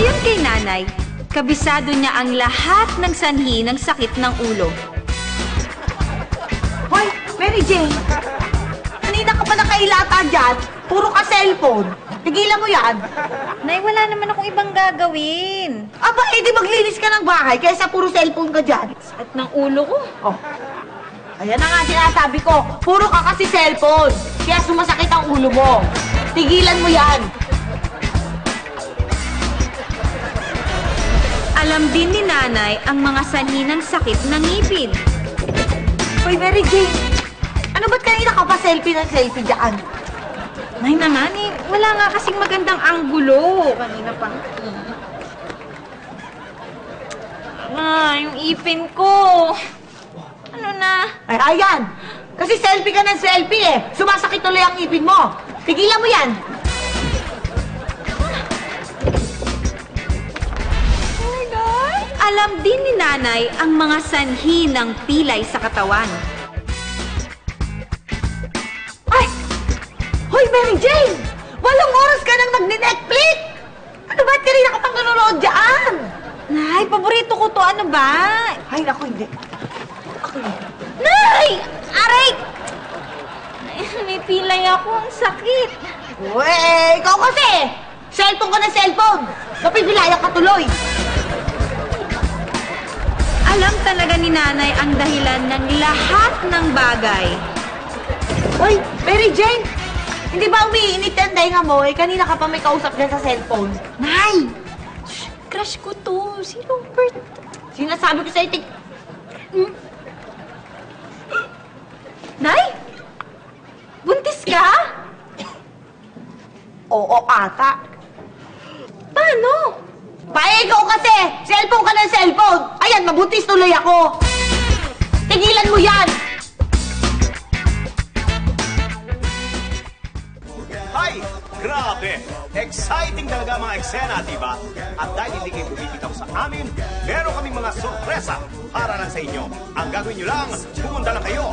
Ayon kay nanay, kabisado niya ang lahat ng sanhi ng sakit ng ulo. Hoy, Mary Jane! Kanina ka pa nakailata dyan. Puro ka cellphone. Tigilan mo yan. Nay, wala naman akong ibang gagawin. Aba, edi maglinis ka ng bahay kaysa puro cellphone ka dyan. Sakit ng ulo ko. Oh. Ayan na nga sinasabi ko. Puro ka kasi cellphone. Kaya sumasakit ang ulo mo. Tigilan mo yan. Alam din ni nanay ang mga sanhi ng sakit ng ngipin. Hoy, Mary Jane. Ano ba't kanina ka pa selfie ng selfie dyan? Nay naman eh, wala nga kasing magandang anggulo. Kanina pa. Yung ipin ko. Ano na? Ay, ayan. Kasi selfie ka ng selfie eh. Sumasakit tuloy ang ipin mo. Tigilan mo yan. Alam din ni nanay ang mga sanhi ng pilay sa katawan. Ay! Hoy, Mary Jane! Walang oras ka nang nag-Netflix! Ano ba? Kanina ka pang nanonood dyan! Nay, paborito ko to. Ano ba? Ay, naku, hindi. Ako yun. Nay! Aray! Ay, may pilay ako. Ang sakit. Uwe, ikaw kasi! Cellphone ka na cellphone! Napipilayan ka tuloy! Alam talaga ni nanay ang dahilan ng lahat ng bagay. Hoy, Mary Jane! Hindi ba umiinit ang dahinga mo? Eh, kanina ka pa may kausap dyan sa cellphone. Nay! Shh, crush ko to. Si Robert. Sinasabi ko sa'yo, Nay? Buntis ka? Oo, ata. Paano? Ikaw kasi! Cellphone ka ng cellphone! Ayan, mabuntis tuloy ako! Tigilan mo yan! Ay! Grabe! Exciting talaga mga eksena, diba? At dahil hindi kayo bumibitaw sa amin, meron kaming mga sorpresa para lang sa inyo. Ang gagawin nyo lang, pumunta lang kayo